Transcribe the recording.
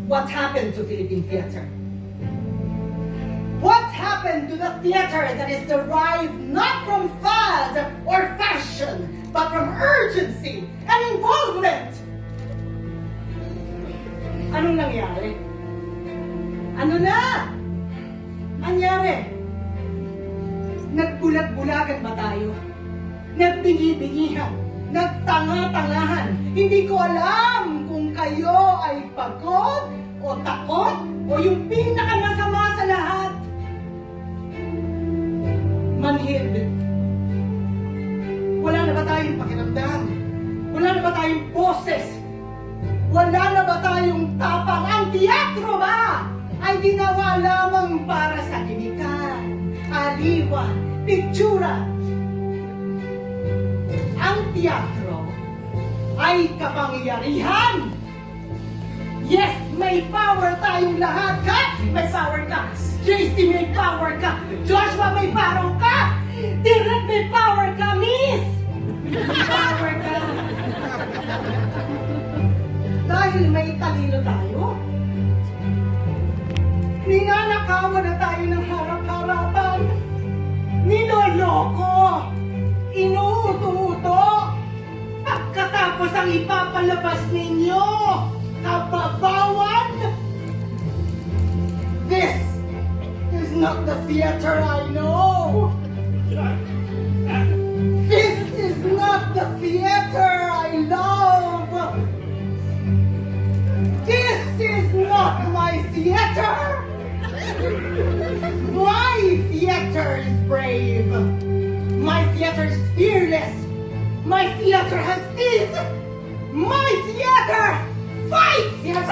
What happened to Philippine theater? What happened to the theater that is derived not from fad or fashion, but from urgency and involvement? Anong nangyari? Ano na? Nangyari? Nagbulag-bulagan ba tayo? Nagbingi-bingihan? Nagtanga-tangahan? Hindi ko alam kung kayo ay pagod o takot o yung pinakamasama sa lahat. Manhid. Wala na ba tayong pakiramdam? Wala na ba tayong boses? Wala na ba tayong tapang? Ang teatro ba ay ginawa lamang para sa gimikan, aliwan, pictura? Ang teatro ay kapangyarihan. Yes, may power tayong lahat. Kat, may power ka. JC, may power ka. Joshua, may power ka. Direk, may power ka. Miss, may power ka. Dahil may talino tayo, ninanakawan na tayo ng harap-harapan. Ninoloko. Inuuto-uto. Pagkatapos ang ipapalabas ninyo, kababawan. This is not the theater I know. This is not the theater I love. This is not my theater. My theater is brave. My theater is fearless. My theater has teeth. My theater fights. Yes,